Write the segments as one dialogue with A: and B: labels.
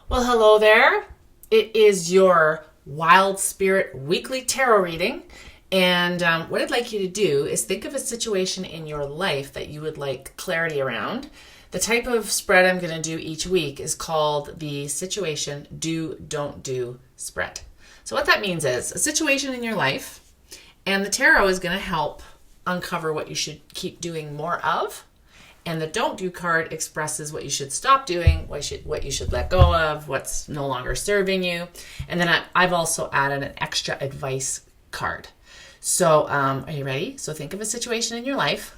A: Well, hello there. It is your Wild Spirit Weekly Tarot reading. And what I'd like you to do is think of a situation in your life that you would like clarity around. The type of spread I'm going to do each week is called the Situation Do, Don't Do spread. So what that means is a situation in your life, and the tarot is going to help uncover what you should keep doing more of. And the don't do card expresses what you should stop doing, what you should let go of, what's no longer serving you. And then I've also added an extra advice card. So are you ready? So think of a situation in your life.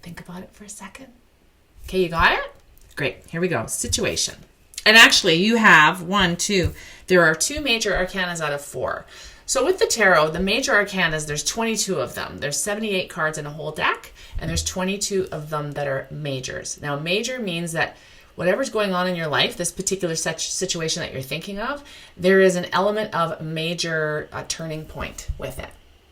A: Think about it for a second. Okay, you got it? Great. Here we go. Situation. And actually you have there are two major arcanas out of 4. So with the tarot, the major arcanas, there's 22 of them. There's 78 cards in a whole deck, and there's 22 of them that are majors. Now, major means that whatever's going on in your life, this particular situation that you're thinking of, there is an element of major turning point with it.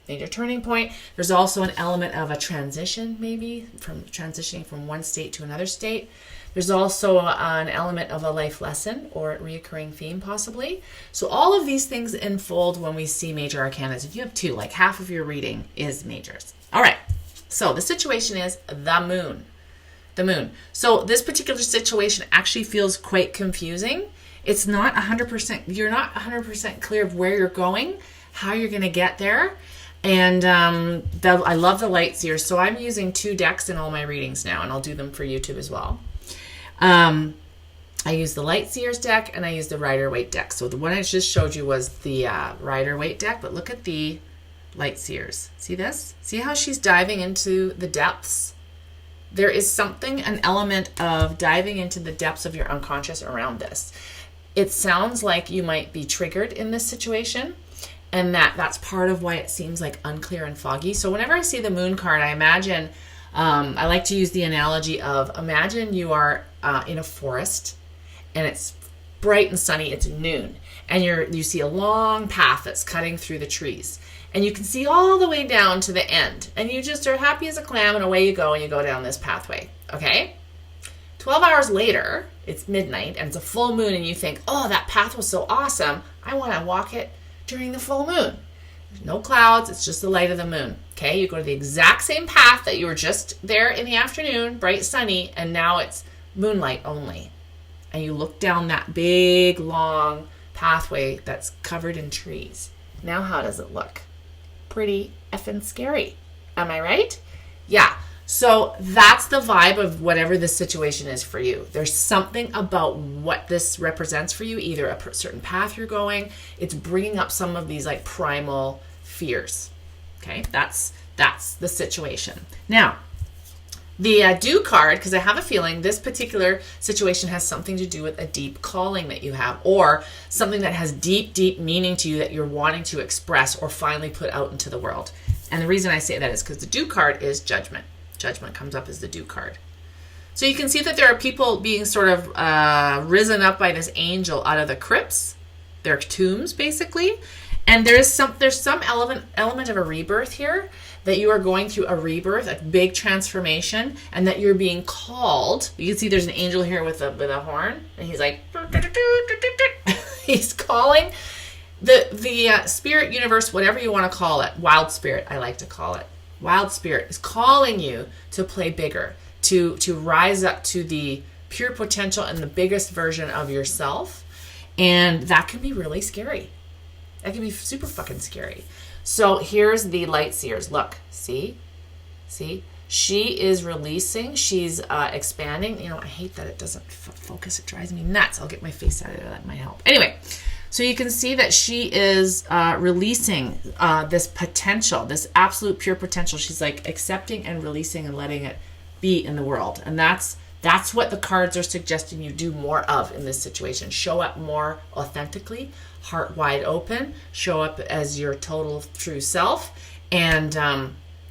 A: Major turning point. There's also an element of a transition, maybe, from transitioning from one state to another state. There's also an element of a life lesson or a reoccurring theme, possibly. So all of these things unfold when we see major arcanas. If you have 2, like half of your reading is majors. All right. So the situation is the moon. The moon. So this particular situation actually feels quite confusing. It's not 100%, you're not 100% clear of where you're going, how you're going to get there. And I love the light seers. So I'm using 2 decks in all my readings now, and I'll do them for YouTube as well. I use the Light Seers deck and I use the Rider-Waite deck. So the one I just showed you was the Rider-Waite deck, but look at the Light Seers. See this? See how she's diving into the depths? There is an element of diving into the depths of your unconscious around this. It sounds like you might be triggered in this situation, and that's part of why it seems like unclear and foggy. So whenever I see the Moon card, I imagine, I like to use the analogy of, imagine you are in a forest and it's bright and sunny, it's noon, and you see a long path that's cutting through the trees, and you can see all the way down to the end, and you just are happy as a clam, and away you go, and you go down this pathway. Okay, 12 hours later, it's midnight and it's a full moon, and you think, oh, that path was so awesome, I want to walk it during the full moon. There's no clouds, it's just the light of the moon. Okay, you go to the exact same path that you were just there in the afternoon, bright sunny, and now it's moonlight only. And you look down that big, long pathway that's covered in trees. Now how does it look? Pretty effing scary. Am I right? Yeah. So that's the vibe of whatever this situation is for you. There's something about what this represents for you, either a certain path you're going. It's bringing up some of these like primal fears. Okay, that's the situation. Now, the do card, because I have a feeling this particular situation has something to do with a deep calling that you have, or something that has deep, deep meaning to you that you're wanting to express or finally put out into the world. And the reason I say that is because the do card is judgment. Judgment comes up as the do card. So you can see that there are people being sort of risen up by this angel out of the crypts, their tombs basically, and there's some element of a rebirth here, that you are going through a rebirth, a big transformation, and that you're being called. You can see there's an angel here with a horn, and he's like he's calling the spirit universe, whatever you want to call it, wild spirit I like to call it. Wild spirit is calling you to play bigger, to rise up to the pure potential and the biggest version of yourself. And that can be really scary. That can be super fucking scary. So here's the Light Seers. Look, see? She is releasing. She's expanding. You know, I hate that it doesn't focus. It drives me nuts. I'll get my face out of it. That might help. Anyway, so you can see that she is releasing this potential, this absolute pure potential. She's like accepting and releasing and letting it be in the world. And that's what the cards are suggesting you do more of in this situation. Show up more authentically, heart wide open, show up as your total true self, and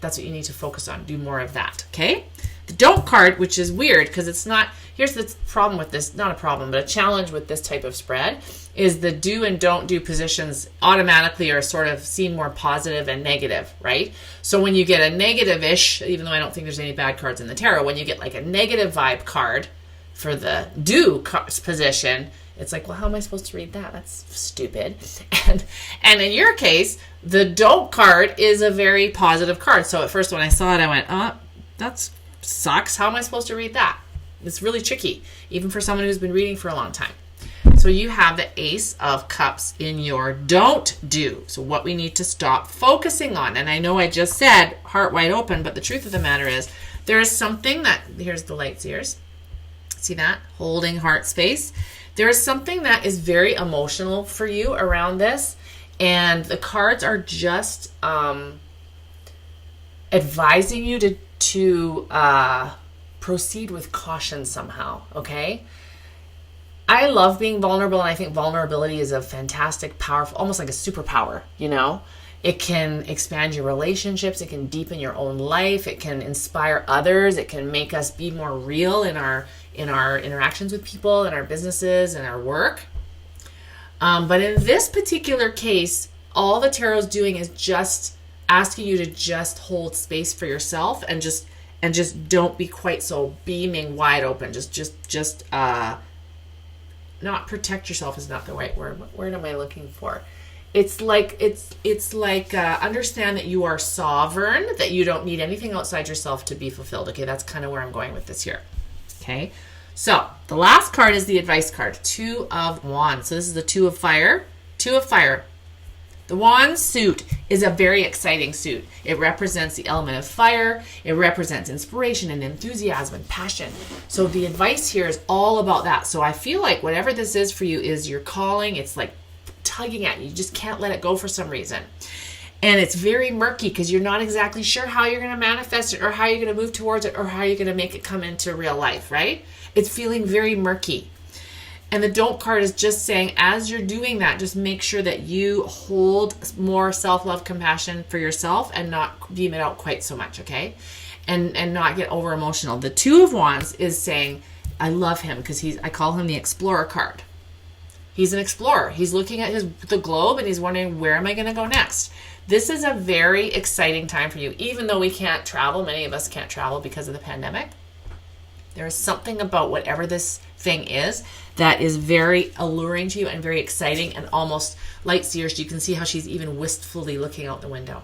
A: that's what you need to focus on. Do more of that, okay? The don't card, which is weird because it's not, here's the problem with this, not a problem, but a challenge with this type of spread, is the do and don't do positions automatically are sort of seen more positive and negative, right? So when you get a negative-ish, even though I don't think there's any bad cards in the tarot, when you get like a negative vibe card for the do position, It's like, well, how am I supposed to read that? That's stupid. And in your case, the don't card is a very positive card. So at first when I saw it, I went, that sucks. How am I supposed to read that? It's really tricky, even for someone who's been reading for a long time. So you have the Ace of Cups in your don't do. So what we need to stop focusing on. And I know I just said heart wide open, but the truth of the matter is there is something that, here's the light seers. See that? Holding heart space. There is something that is very emotional for you around this. And the cards are just advising you to proceed with caution somehow, okay? I love being vulnerable, and I think vulnerability is a fantastic, powerful, almost like a superpower, you know? It can expand your relationships. It can deepen your own life. It can inspire others. It can make us be more real in our interactions with people, in our businesses, and our work. But in this particular case, all the tarot's doing is just asking you to just hold space for yourself and just don't be quite so beaming wide open. Just not protect yourself is not the right word. What word am I looking for? It's like understand that you are sovereign, that you don't need anything outside yourself to be fulfilled. Okay, that's kind of where I'm going with this here. Okay, so the last card is the advice card, Two of Wands. So this is the Two of Fire. Two of Fire. The Wand suit is a very exciting suit. It represents the element of fire. It represents inspiration and enthusiasm and passion. So the advice here is all about that. So I feel like whatever this is for you is your calling. It's like tugging at you. You just can't let it go for some reason. And it's very murky because you're not exactly sure how you're going to manifest it or how you're going to move towards it or how you're going to make it come into real life, right? It's feeling very murky. And the don't card is just saying, as you're doing that, just make sure that you hold more self-love, compassion for yourself and not beam it out quite so much, okay? And not get over emotional. The Two of Wands is saying, I love him because I call him the explorer card. He's an explorer. He's looking at the globe and he's wondering, where am I going to go next? This is a very exciting time for you. Even though we can't travel, many of us can't travel because of the pandemic. There is something about whatever this thing is that is very alluring to you and very exciting and almost light seers. You can see how she's even wistfully looking out the window.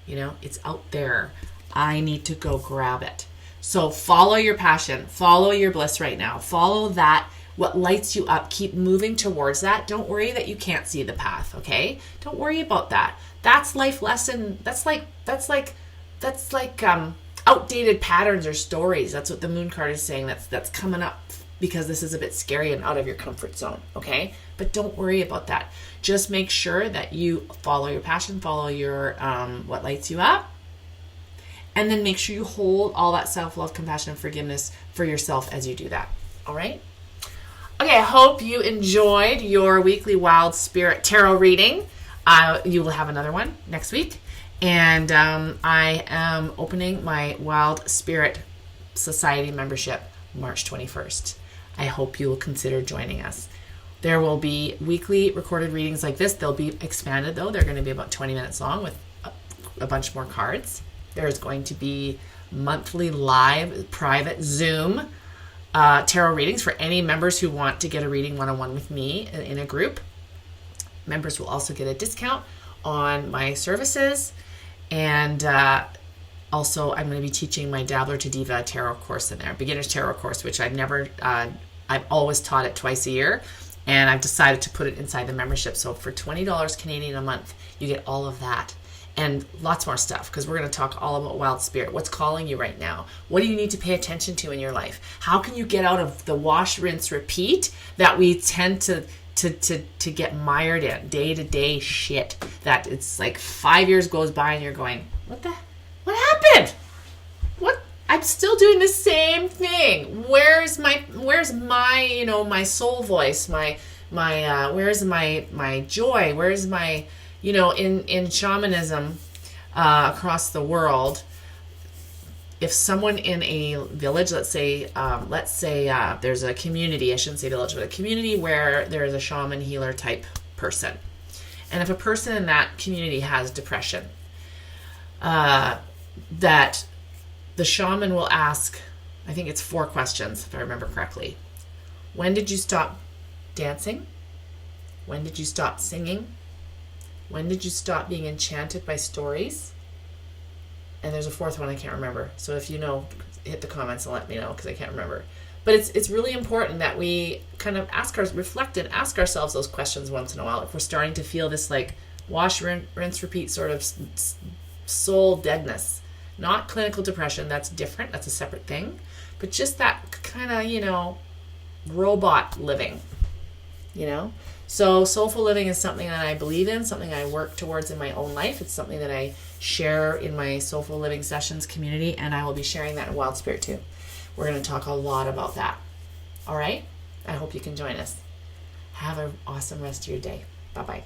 A: You know, it's out there. I need to go grab it. So follow your passion. Follow your bliss right now. Follow that, what lights you up. Keep moving towards that. Don't worry that you can't see the path, okay? Don't worry about that. That's life lesson. That's like outdated patterns or stories. That's what the Moon card is saying. That's coming up because this is a bit scary and out of your comfort zone, okay? But don't worry about that. Just make sure that you follow your passion, follow your what lights you up, and then make sure you hold all that self-love, compassion, and forgiveness for yourself as you do that, all right? Okay, I hope you enjoyed your weekly Wild Spirit Tarot reading. You will have another one next week. And I am opening my Wild Spirit Society membership March 21st. I hope you will consider joining us. There will be weekly recorded readings like this. They'll be expanded, though. They're going to be about 20 minutes long with a bunch more cards. There's going to be monthly live private Zoom tarot readings for any members who want to get a reading one-on-one with me in a group. Members will also get a discount on my services. And also, I'm going to be teaching my Dabbler to Diva tarot course in there, beginner's tarot course, which I've always taught it twice a year. And I've decided to put it inside the membership. So for $20 Canadian a month, you get all of that and lots more stuff, because we're going to talk all about Wild Spirit. What's calling you right now? What do you need to pay attention to in your life? How can you get out of the wash, rinse, repeat that we tend to get mired in day-to-day shit that it's like 5 years goes by and you're going, what happened? I'm still doing the same thing. Where's my my soul voice, where's my joy? Where's my, in shamanism across the world, if someone in a village, let's say there's a community, I shouldn't say village, but a community where there is a shaman healer type person. And if a person in that community has depression, that the shaman will ask, I think it's 4 questions, if I remember correctly. When did you stop dancing? When did you stop singing? When did you stop being enchanted by stories? And there's a fourth one I can't remember. So if you know, hit the comments and let me know because I can't remember. But it's really important that we kind of reflect and ask ourselves those questions once in a while. If we're starting to feel this like wash, rinse, repeat sort of soul deadness. Not clinical depression, that's different, that's a separate thing. But just that kind of, robot living, So soulful living is something that I believe in, something I work towards in my own life. It's something that I share in my Soulful Living Sessions community, and I will be sharing that in Wild Spirit too. We're going to talk a lot about that. All right? I hope you can join us. Have an awesome rest of your day. Bye-bye.